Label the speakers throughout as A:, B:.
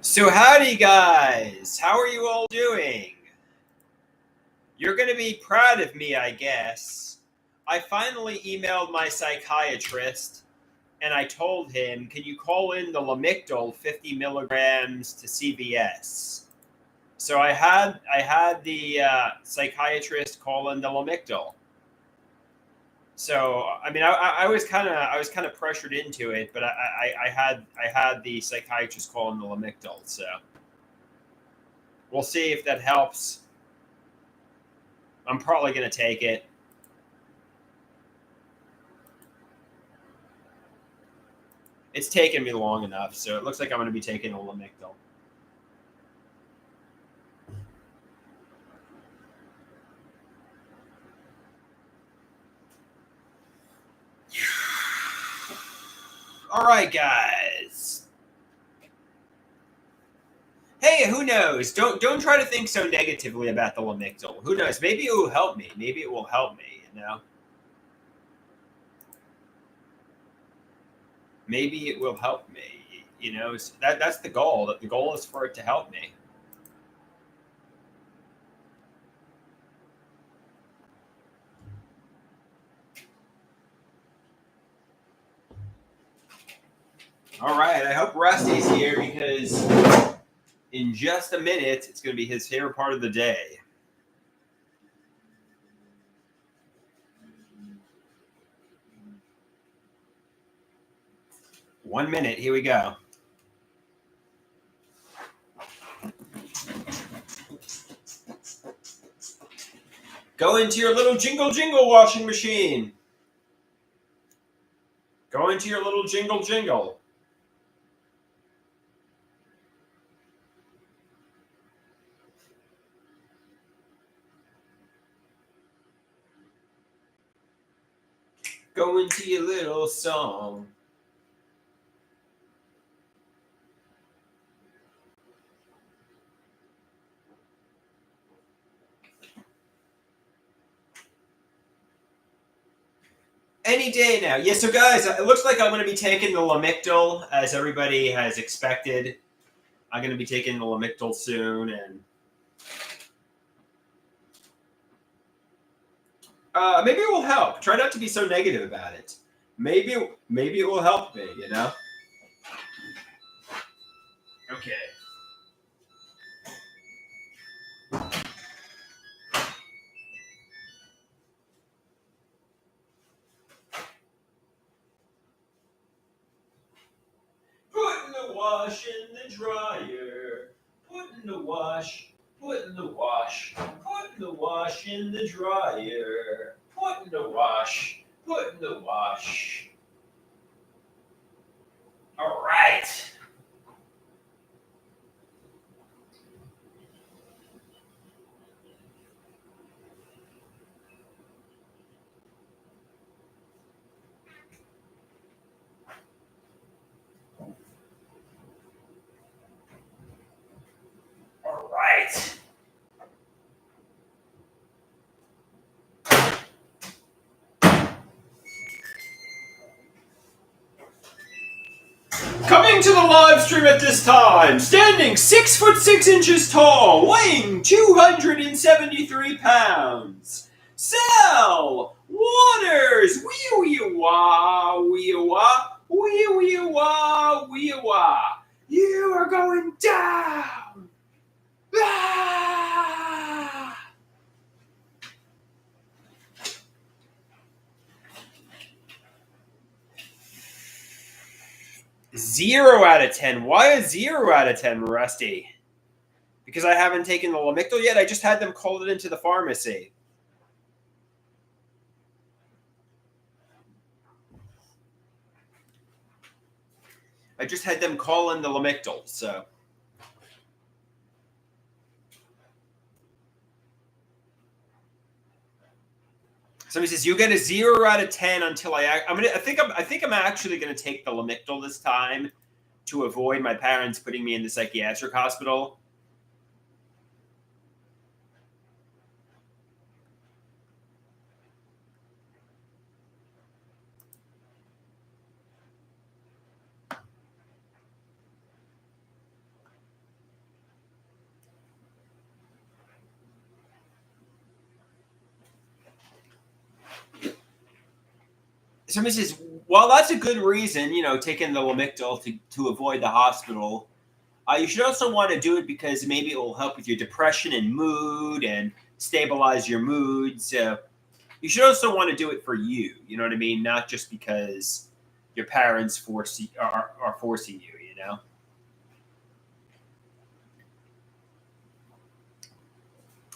A: So howdy guys, how are you all doing? You're going to be proud of me, I guess. I finally emailed my psychiatrist and I told him, can you call in the Lamictal 50 milligrams to CVS? So I had the psychiatrist call in the Lamictal. So I mean, I was kind of pressured into it, but I had the psychiatrist call in the Lamictal. So we'll see if that helps. I'm probably going to take it. It's taken me long enough, so it looks like I'm going to be taking a Lamictal. All right, guys. Hey, who knows? Don't try to think so negatively about the Lamictal. Who knows? Maybe it will help me. Maybe it will help me. Maybe it will help me. So that's the goal. The goal is for it to help me. All right. I hope Rusty's here because in just a minute it's going to be his favorite part of the day. One minute. Here we go. Go into your little jingle jingle washing machine. Go into your little jingle jingle. Go into your little song. Any day now. Yeah, so guys, it looks like I'm going to be taking the Lamictal, as everybody has expected. I'm going to be taking the Lamictal soon, and maybe it will help. Try not to be so negative about it. Maybe it will help me, Okay. Put in the wash in the dryer. Put in the wash. Put in the wash. Put in the wash in the dryer. Put in the wash. Put in the wash. All right. All right. Coming to the live stream at this time, standing 6'6" tall, weighing 273 pounds. Sal Waters, wee wee wah, wee wah, wee wee wah, wee wah. You are going down. Ah! 0 out of 10. Why a 0 out of 10, Rusty? Because I haven't taken the Lamictal yet? I just had them call it into the pharmacy. I just had them call in the Lamictal, so. Somebody says you get a 0 out of 10 until I think I'm actually going to take the Lamictal this time to avoid my parents putting me in the psychiatric hospital. somebody says, well, that's a good reason, taking the Lamictal to avoid the hospital. You should also want to do it because maybe it will help with your depression and mood and stabilize your mood. So you should also want to do it for you. You know what I mean? Not just because your parents are forcing you.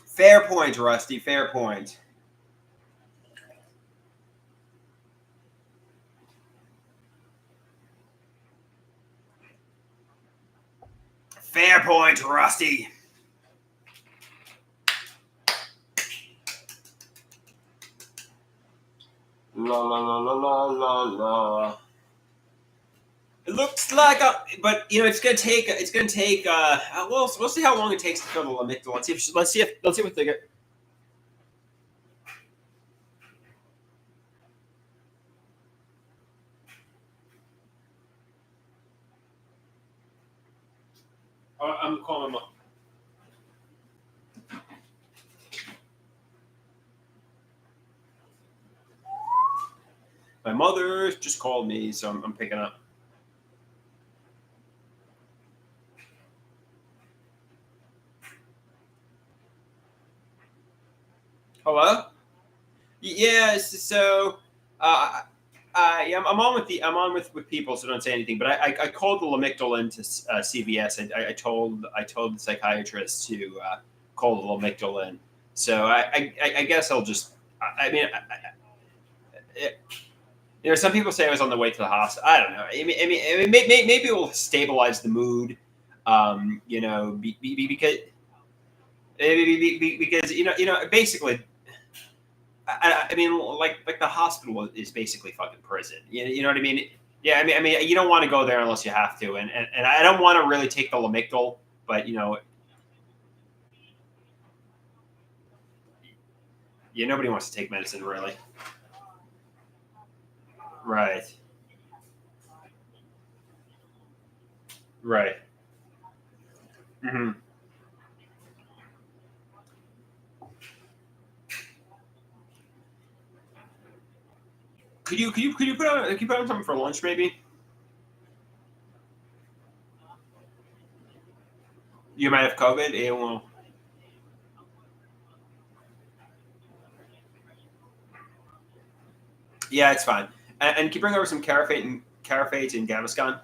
A: Fair point, Rusty. Fair point. Fair point, Rusty. La la la la la la la. It looks like, but it's gonna take. It's gonna take. We'll see how long it takes to fill the Lamictal. Let's see what they get. I'm calling them up. My mother just called me, so I'm picking up. Hello. Yeah. So, yeah, I'm on with people, so don't say anything. But I called the Lamictal into CVS. I told the psychiatrist to call the Lamictal in. So I guess I'll just. I mean, some people say I was on the way to the hospital. I don't know. Maybe it will stabilize the mood. Because basically, I mean, like the hospital is basically fucking prison. You know what I mean? Yeah, I mean, you don't want to go there unless you have to, and I don't want to really take the Lamictal, but nobody wants to take medicine really. Right, right. hmm Could you put on something for lunch maybe? You might have COVID. Well, yeah, it's fine. And can you bring over some Carafate and Gaviscon?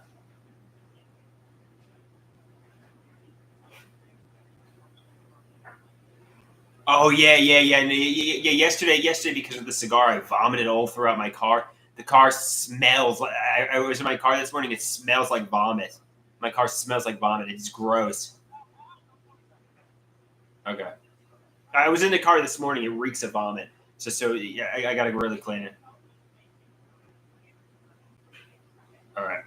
A: Oh yeah, yeah, yeah, yeah. Yesterday, because of the cigar, I vomited all throughout my car. The car smells like I was in my car this morning. It smells like vomit. My car smells like vomit. It's gross. Okay, I was in the car this morning. It reeks of vomit. So yeah, I gotta really clean it. All right,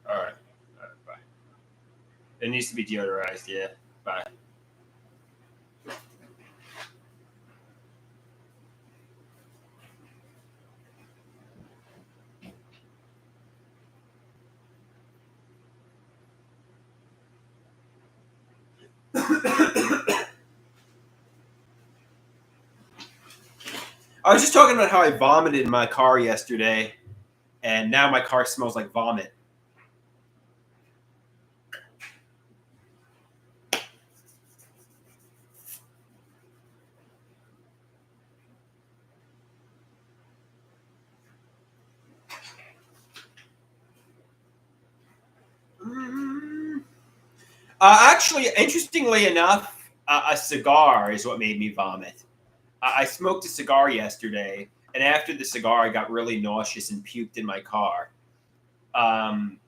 A: all right, all right. Bye. It needs to be deodorized. Yeah. Bye. I was just talking about how I vomited in my car yesterday, and now my car smells like vomit. Mm. Actually, interestingly enough, a cigar is what made me vomit. I smoked a cigar yesterday, and after the cigar, I got really nauseous and puked in my car. Um,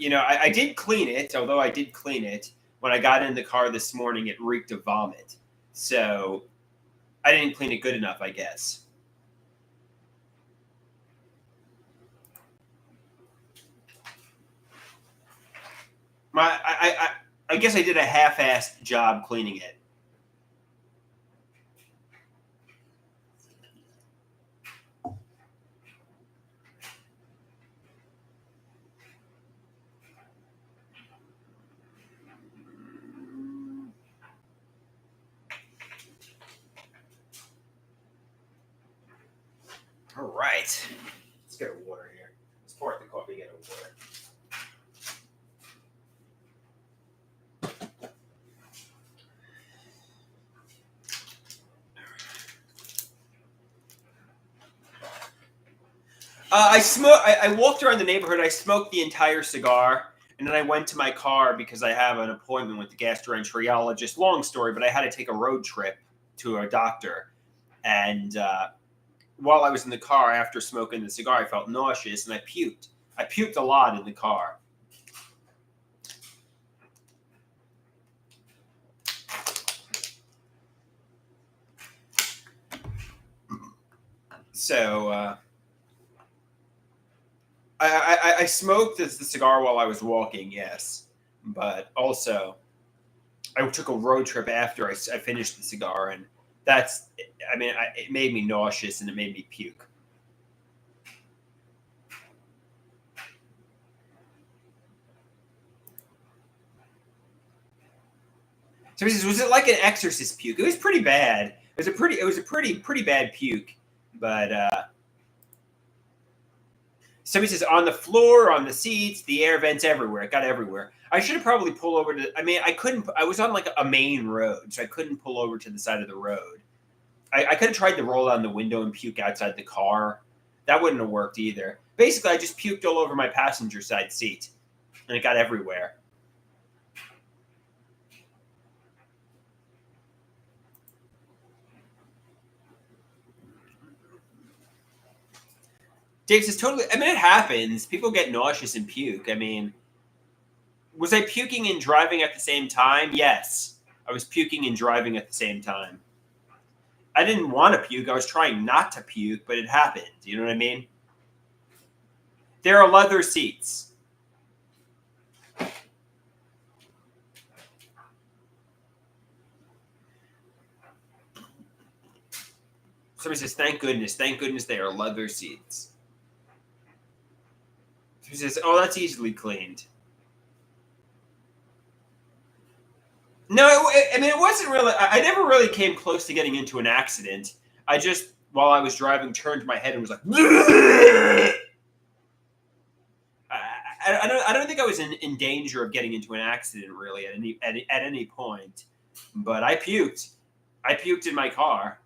A: I did clean it, although I did clean it. When I got in the car this morning, it reeked of vomit. So I didn't clean it good enough, I guess. I guess I did a half-assed job cleaning it. All right. Let's get a water here. Let's pour out the coffee, get a water. I walked around the neighborhood. I smoked the entire cigar, and then I went to my car because I have an appointment with the gastroenterologist. Long story, but I had to take a road trip to a doctor, and while I was in the car after smoking the cigar, I felt nauseous and I puked. I puked a lot in the car. So I smoked the cigar while I was walking, yes, but also I took a road trip after I finished the cigar, and it made me nauseous and it made me puke. So he says, "Was it like an exorcist puke?" It was pretty bad. It was a pretty bad puke, but somebody says on the floor, on the seats, the air vents everywhere. It got everywhere. I should have probably pulled over to. I mean, I couldn't. I was on like a main road, so I couldn't pull over to the side of the road. I could have tried to roll down the window and puke outside the car. That wouldn't have worked either. Basically, I just puked all over my passenger side seat, and it got everywhere. Dave says, totally. I mean, it happens. People get nauseous and puke. I mean, was I puking and driving at the same time? Yes. I was puking and driving at the same time. I didn't want to puke. I was trying not to puke, but it happened. You know what I mean? There are leather seats. Somebody says, thank goodness they are leather seats. Somebody says, oh, that's easily cleaned. No, I mean, it wasn't really. I never really came close to getting into an accident. I just, while I was driving, turned my head and was like, I don't think I was in danger of getting into an accident really at any point, but I puked. I puked in my car.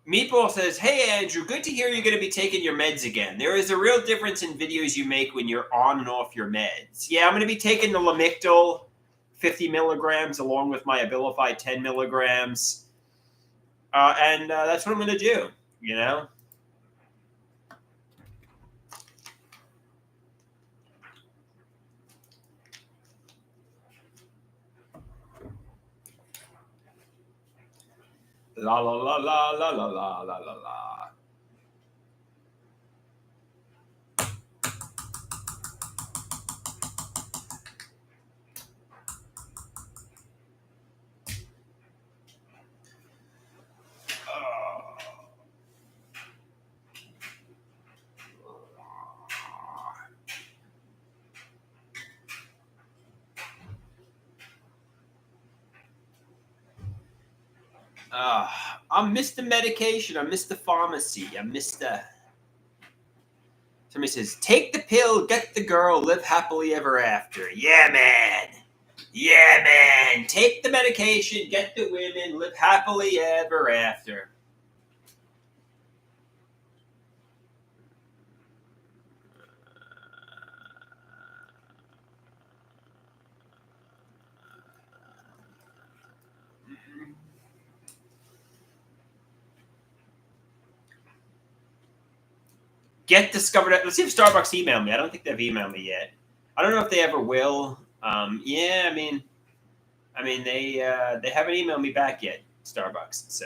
A: Meatball says, "Hey Andrew, good to hear you're going to be taking your meds again. There is a real difference in videos you make when you're on and off your meds. Yeah, I'm going to be taking the Lamictal 50 milligrams along with my Abilify 10 milligrams, and that's what I'm going to do. You know." La la la la la la la la la la. I missed the medication. I missed the pharmacy. I missed the. Somebody says, "Take the pill, get the girl, live happily ever after." Yeah, man. Yeah, man. Take the medication, get the women, live happily ever after. Get discovered. Let's see if Starbucks emailed me. I don't think they've emailed me yet. I don't know if they ever will. Yeah, I mean they haven't emailed me back yet, Starbucks. So.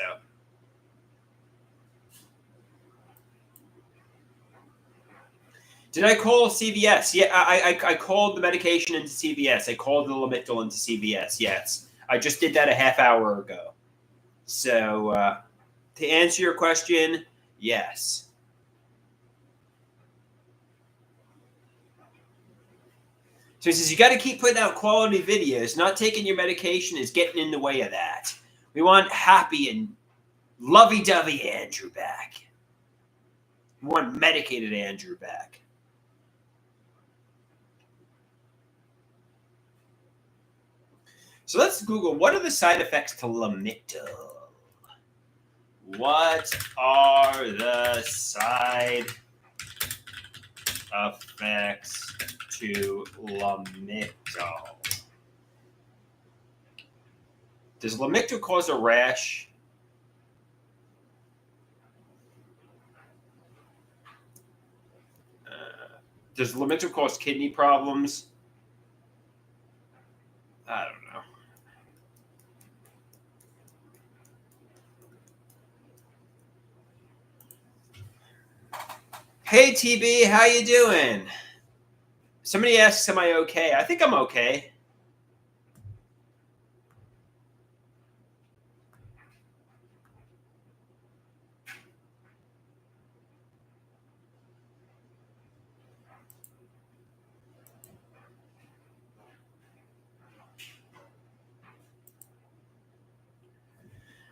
A: Did I call CVS? Yeah, I called the medication into CVS. I called the Lamictal into CVS. Yes, I just did that a half hour ago. So to answer your question, yes. So he says, you got to keep putting out quality videos. Not taking your medication is getting in the way of that. We want happy and lovey-dovey Andrew back. We want medicated Andrew back. So let's Google, what are the side effects to Lamictal? What are the side effects to Lamictal? Does Lamictal cause a rash? Does Lamictal cause kidney problems? I don't know. Hey TB, how you doing? Somebody asks, am I okay? I think I'm okay.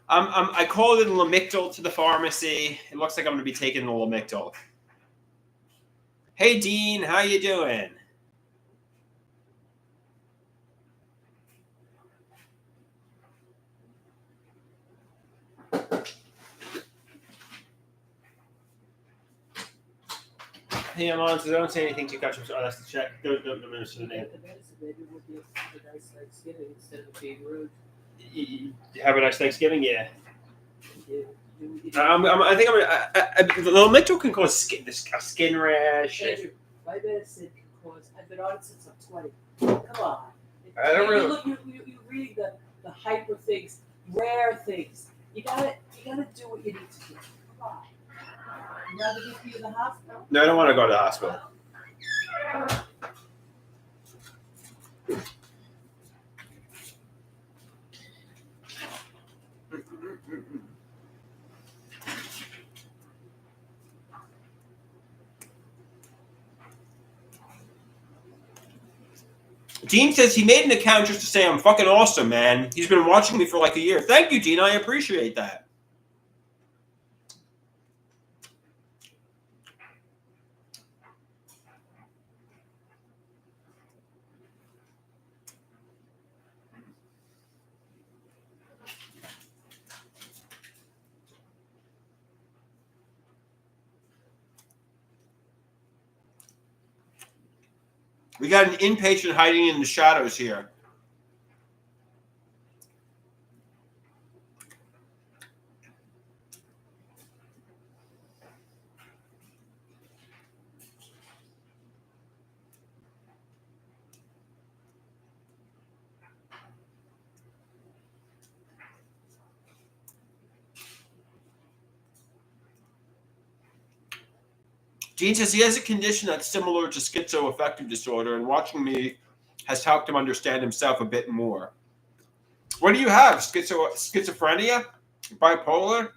A: I called in Lamictal to the pharmacy. It looks like I'm going to be taking the Lamictal. Hey Dean, how you doing? Hey, I'm on, so don't say anything to catch him. Oh, that's the check. Don't mention the name. Have a nice Thanksgiving, yeah. I think the Lamictal can cause skin rash.
B: Andrew, my medicine can cause. I've been on it since I'm 20. Come on.
A: I don't really.
B: You reading the hyper things, rare things. You gotta do what you need to do. Come on. You rather be in the hospital?
A: No, I don't want to go to the hospital. Dean says he made an account just to say I'm fucking awesome, man. He's been watching me for like a year. Thank you, Dean. I appreciate that. We got an inpatient hiding in the shadows here. Dean says he has a condition that's similar to schizoaffective disorder, and watching me has helped him understand himself a bit more. What do you have? Schizophrenia? Bipolar?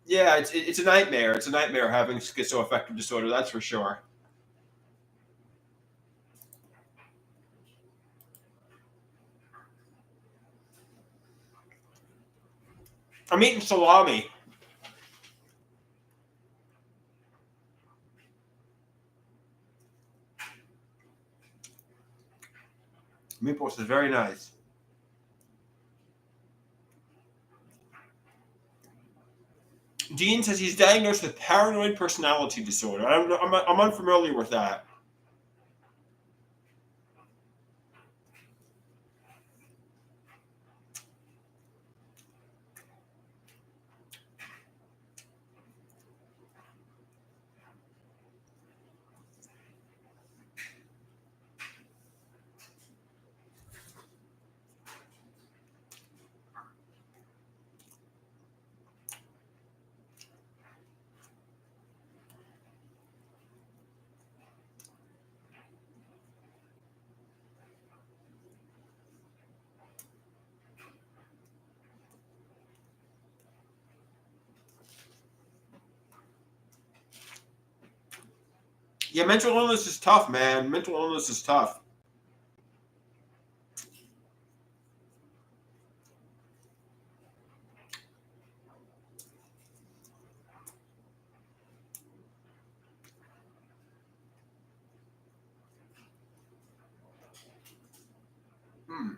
A: Yeah, it's a nightmare. It's a nightmare having schizoaffective disorder, that's for sure. I'm eating salami. Meatballs is very nice. Dean says he's diagnosed with paranoid personality disorder. I'm unfamiliar with that.
C: Yeah, mental illness is tough, man. Mental illness is tough. Hmm.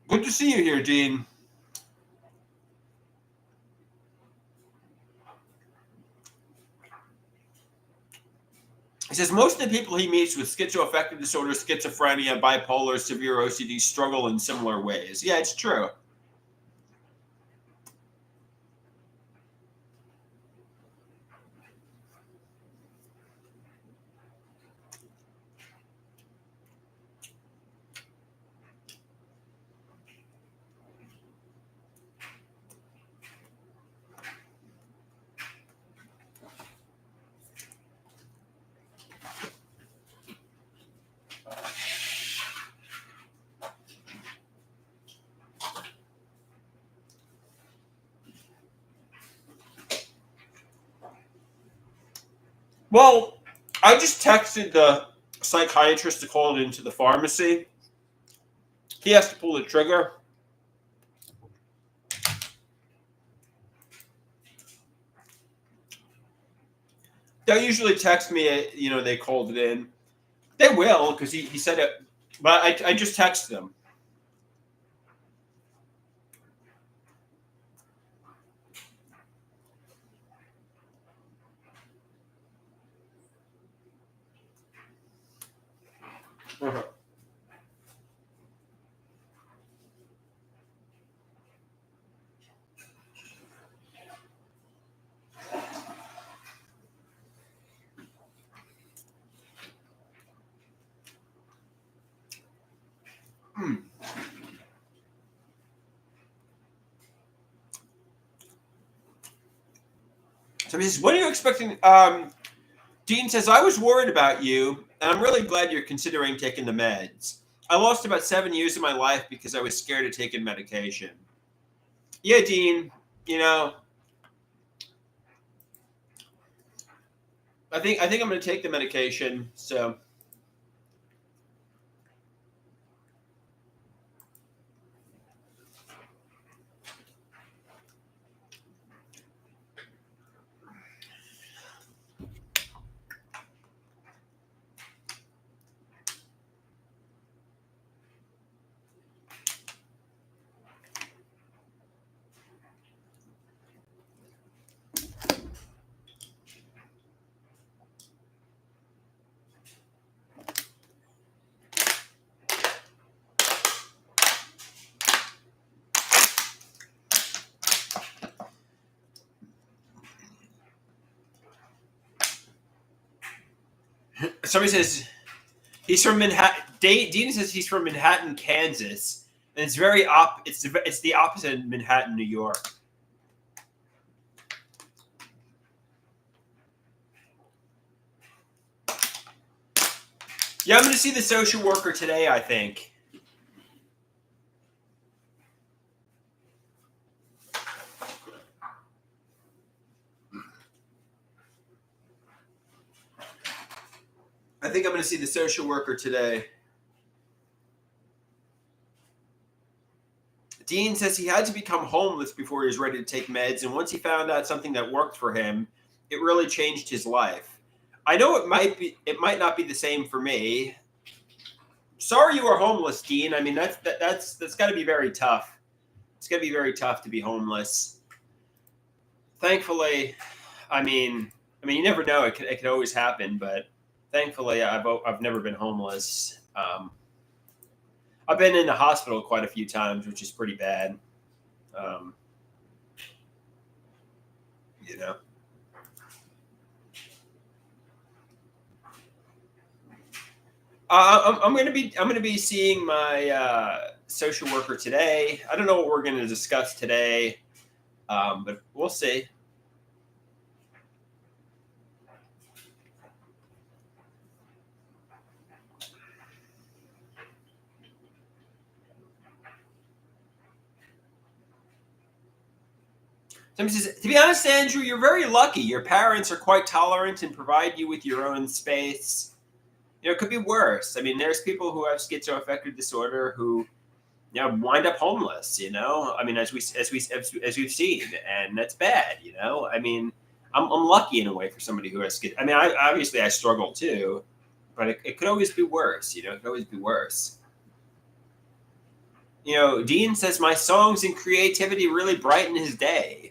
C: Good to see you here, Dean. He says most of the people he meets with schizoaffective disorder, schizophrenia, bipolar, severe OCD struggle in similar ways. Yeah, it's true. Well, I just texted the psychiatrist to call it into the pharmacy. He has to pull the trigger. They'll usually text me, they called it in. They will, because he said it, but I just texted them. Uh-huh. Hmm. So he says, what are you expecting? Dean says, I was worried about you, and I'm really glad you're considering taking the meds. I lost about 7 years of my life because I was scared of taking medication. Yeah, Dean, you know, I think I'm going to take the medication. So, somebody says he's from Manhattan. Dean says he's from Manhattan, Kansas, and it's very It's the opposite of Manhattan, New York. Yeah, I'm going to see the social worker today, I think. I think I'm going to see the social worker today. Dean says he had to become homeless before he was ready to take meds, and once he found out something that worked for him, it really changed his life. I know it might not be the same for me. Sorry you are homeless, Dean. I mean that's got to be very tough. It's got to be very tough to be homeless. Thankfully, you never know. It could always happen, but thankfully, I've never been homeless. I've been in the hospital quite a few times, which is pretty bad. Um, you know. I'm gonna be seeing my social worker today. I don't know what we're gonna discuss today, but we'll see. Somebody says, to be honest, Andrew, you're very lucky. Your parents are quite tolerant and provide you with your own space. It could be worse. I mean, there's people who have schizoaffective disorder who, wind up homeless. I mean, as we've seen, and that's bad. I mean, I'm lucky in a way for somebody who has schizoaffective. I mean, I struggle too, but it could always be worse. It could always be worse. Dean says my songs and creativity really brighten his day.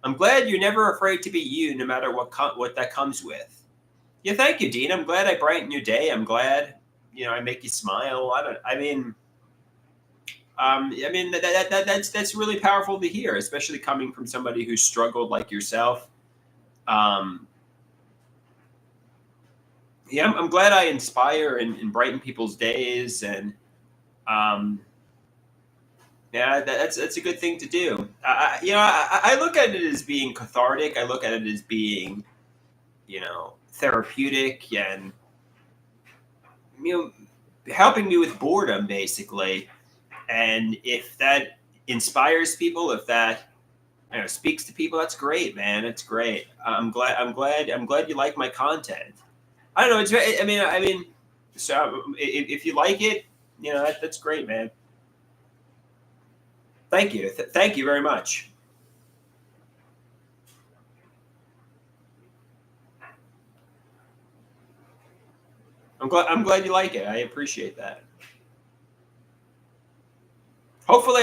C: I'm glad you're never afraid to be you, no matter what that comes with. Yeah, thank you, Dean. I'm glad I brighten your day. I'm glad, I make you smile. That's really powerful to hear, especially coming from somebody who struggled like yourself. I'm glad I inspire and brighten people's days, and that's a good thing to do. I look at it as being cathartic. I look at it as being, therapeutic, and helping me with boredom, basically. And if that inspires people, if that speaks to people, that's great, man. It's great. I'm glad you like my content. I don't know. It's very. I mean. So if you like it, that's great, man. Thank you. Thank you very much. I'm glad you like it. I appreciate that. Hopefully,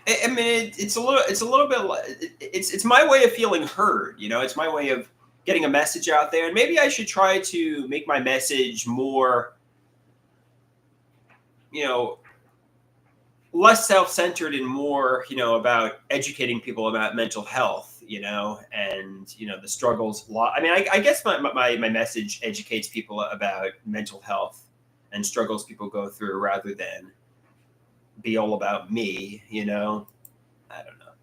C: it's a little bit. It's my way of feeling heard. It's my way of getting a message out there, and maybe I should try to make my message more, less self-centered and more, about educating people about mental health, and the struggles. I guess my message educates people about mental health and struggles people go through, rather than be all about me. I don't know.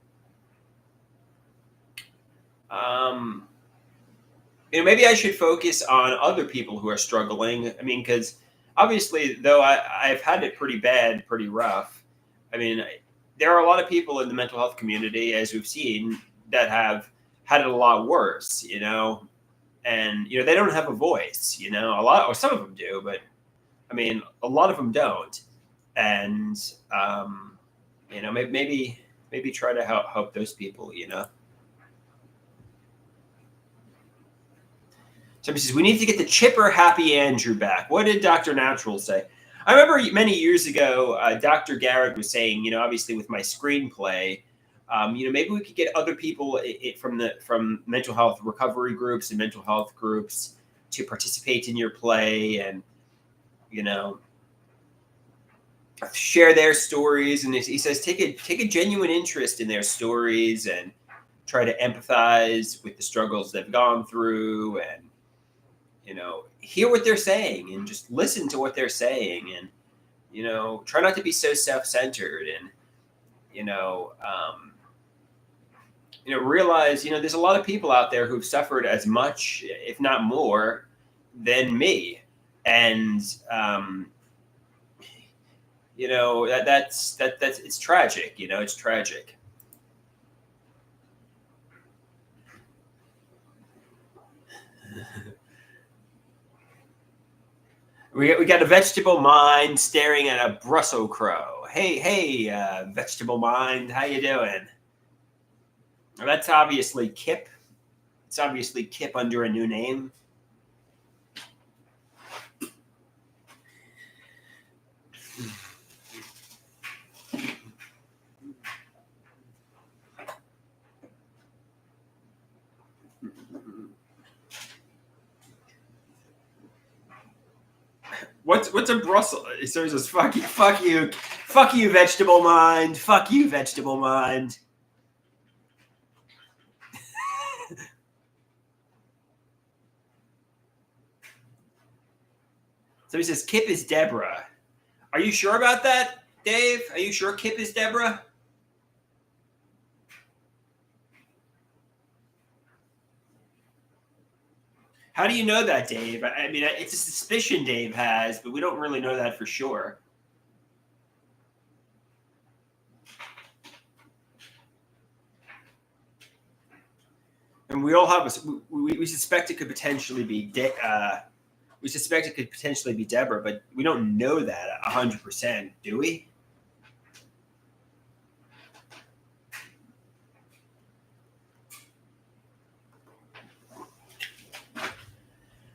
C: Maybe I should focus on other people who are struggling. I mean, because obviously, though I've had it pretty bad, pretty rough. I mean, there are a lot of people in the mental health community, as we've seen, that have had it a lot worse, and they don't have a voice, a lot, or some of them do, but I mean, a lot of them don't, and maybe try to help those people, Somebody says, we need to get the chipper happy Andrew back. What did Dr. Natural say? I remember many years ago, Dr. Garrett was saying, obviously with my screenplay, maybe we could get other people from mental health recovery groups and mental health groups to participate in your play, and, share their stories. And he says, take a genuine interest in their stories and try to empathize with the struggles they've gone through, and hear what they're saying and just listen to what they're saying, and try not to be so self-centered, and realize there's a lot of people out there who've suffered as much, if not more, than me, and that's it's tragic. It's tragic. We got a vegetable mind staring at a Brussels crow. Hey, vegetable mind, how you doing? Well, that's obviously Kip. It's obviously Kip under a new name. What's a Brussels? So it's just fuck you, vegetable mind, fuck you, vegetable mind. So he says Kip is Deborah. Are you sure about that, Dave? Are you sure Kip is Deborah? How do you know that, Dave? I mean, it's a suspicion Dave has, but we don't really know that for sure. And we all have we suspect it could potentially be we suspect it could potentially be Deborah, but we don't know that 100%, do we?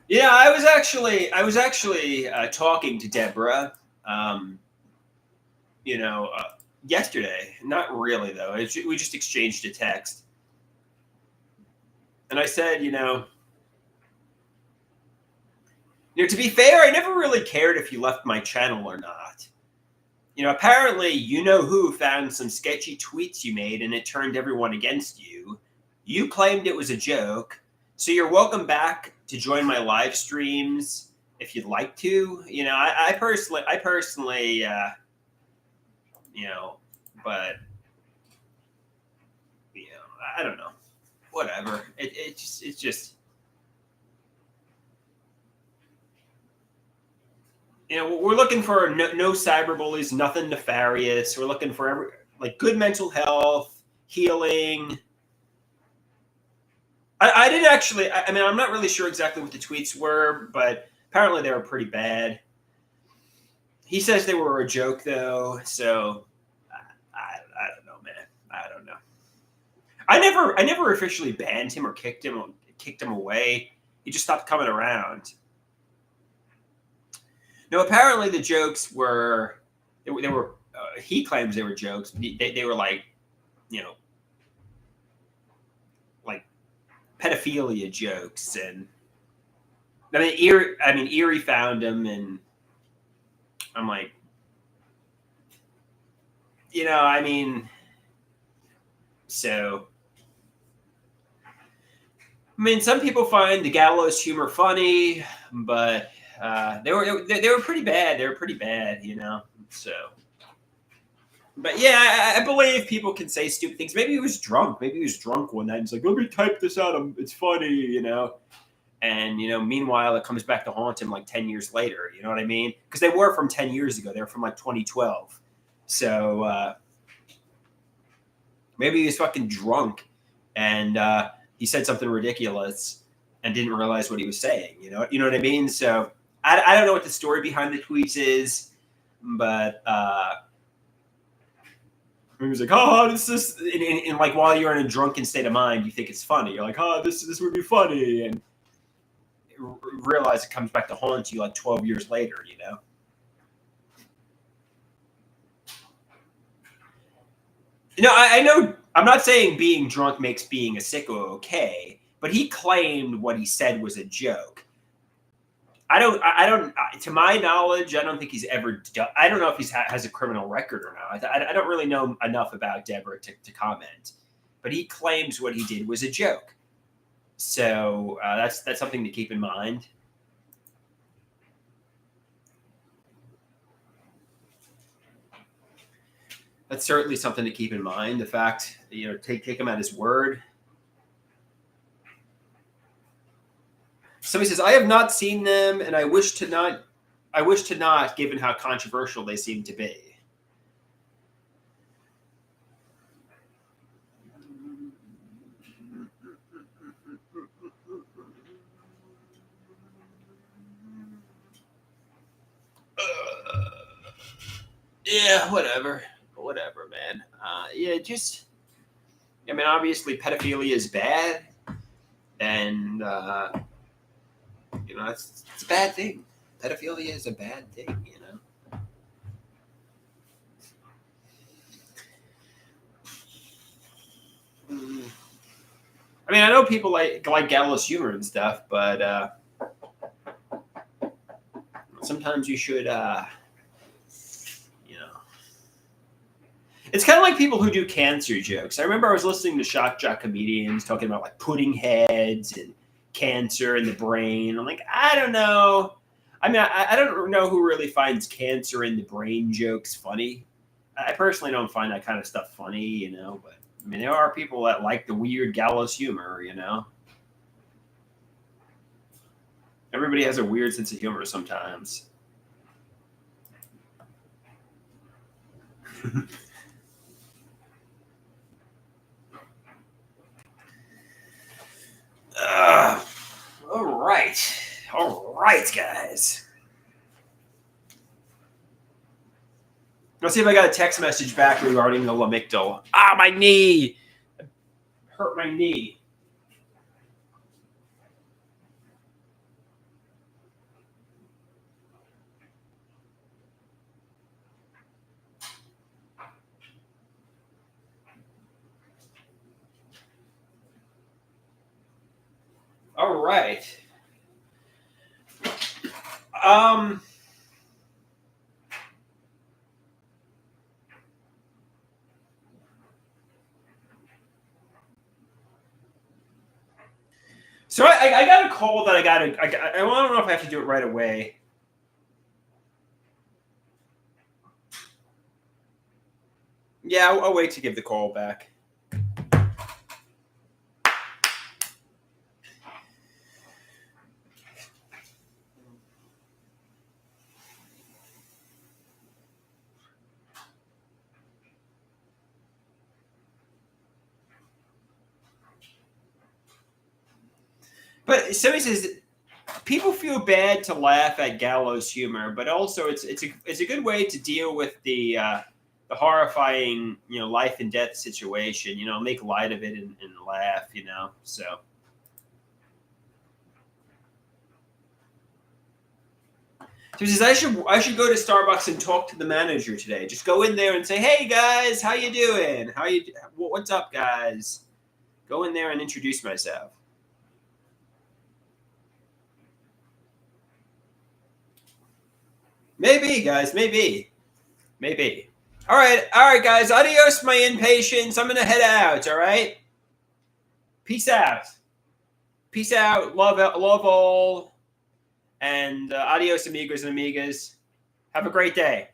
C: Yeah, I was actually talking to Deborah, um, yesterday. Not really though. We just exchanged a text, and I said, to be fair, I never really cared if you left my channel or not. Apparently, who found some sketchy tweets you made, and it turned everyone against you. You claimed it was a joke, so you're welcome back to join my live streams if you'd like to. I personally, but I don't know. Whatever. It's just. We're looking for no cyberbullies, nothing nefarious. We're looking for good mental health, healing. I didn't actually. I mean, I'm not really sure exactly what the tweets were, but apparently they were pretty bad. He says they were a joke, though, so I don't know, man. I don't know. I never officially banned him or kicked him away. He just stopped coming around. No, apparently the jokes were they were he claims they were jokes. They were like pedophilia jokes, and I mean Erie found him, and I'm like, so some people find the gallows humor funny, but they were pretty bad. They were pretty bad, So, but yeah, I believe people can say stupid things. Maybe he was drunk. Maybe he was drunk one night. He's like, "Let me type this out. It's funny," And meanwhile, it comes back to haunt him like 10 years later. You know what I mean? Because they were from 10 years ago. They were from like 2012. So maybe he was fucking drunk, and he said something ridiculous and didn't realize what he was saying. You know what I mean? So I don't know what the story behind the tweets is, but he was like, "Oh, this is," and like while you're in a drunken state of mind, you think it's funny. You're like, "Oh, this would be funny," and realize it comes back to haunt you like 12 years later. I know. I'm not saying being drunk makes being a sicko okay, but he claimed what he said was a joke. I don't. To my knowledge, I don't think he's ever done. I don't know if he has a criminal record or not. I don't really know enough about Deborah to comment, but he claims what he did was a joke. So that's something to keep in mind. That's certainly something to keep in mind. The fact, take him at his word. Somebody says, "I have not seen them, and I wish to not, given how controversial they seem to be." Yeah, whatever, man. Obviously, pedophilia is bad, and it's a bad thing. Pedophilia is a bad thing, I know people like gallows humor and stuff, but sometimes you should, It's kind of like people who do cancer jokes. I remember I was listening to shock jock comedians talking about like pudding heads and cancer in the brain. I'm like, I don't know. I don't know who really finds cancer in the brain jokes funny. I personally don't find that kind of stuff funny, but there are people that like the weird gallows humor, Everybody has a weird sense of humor sometimes. right, guys. Let's see if I got a text message back regarding the Lamictal. Ah, my knee. Hurt my knee. All right. So I got a call that I don't know if I have to do it right away. Yeah, I'll wait to give the call back. But somebody says people feel bad to laugh at gallows humor, but also it's a good way to deal with the horrifying life and death situation. Make light of it and laugh. So. So he says I should go to Starbucks and talk to the manager today. Just go in there and say, "Hey guys, how you doing? What's up, guys?" Go in there and introduce myself. Maybe, guys, maybe. All right, guys. Adios, my impatience. I'm gonna head out. All right. Peace out. Love all. And adios, amigos and amigas. Have a great day.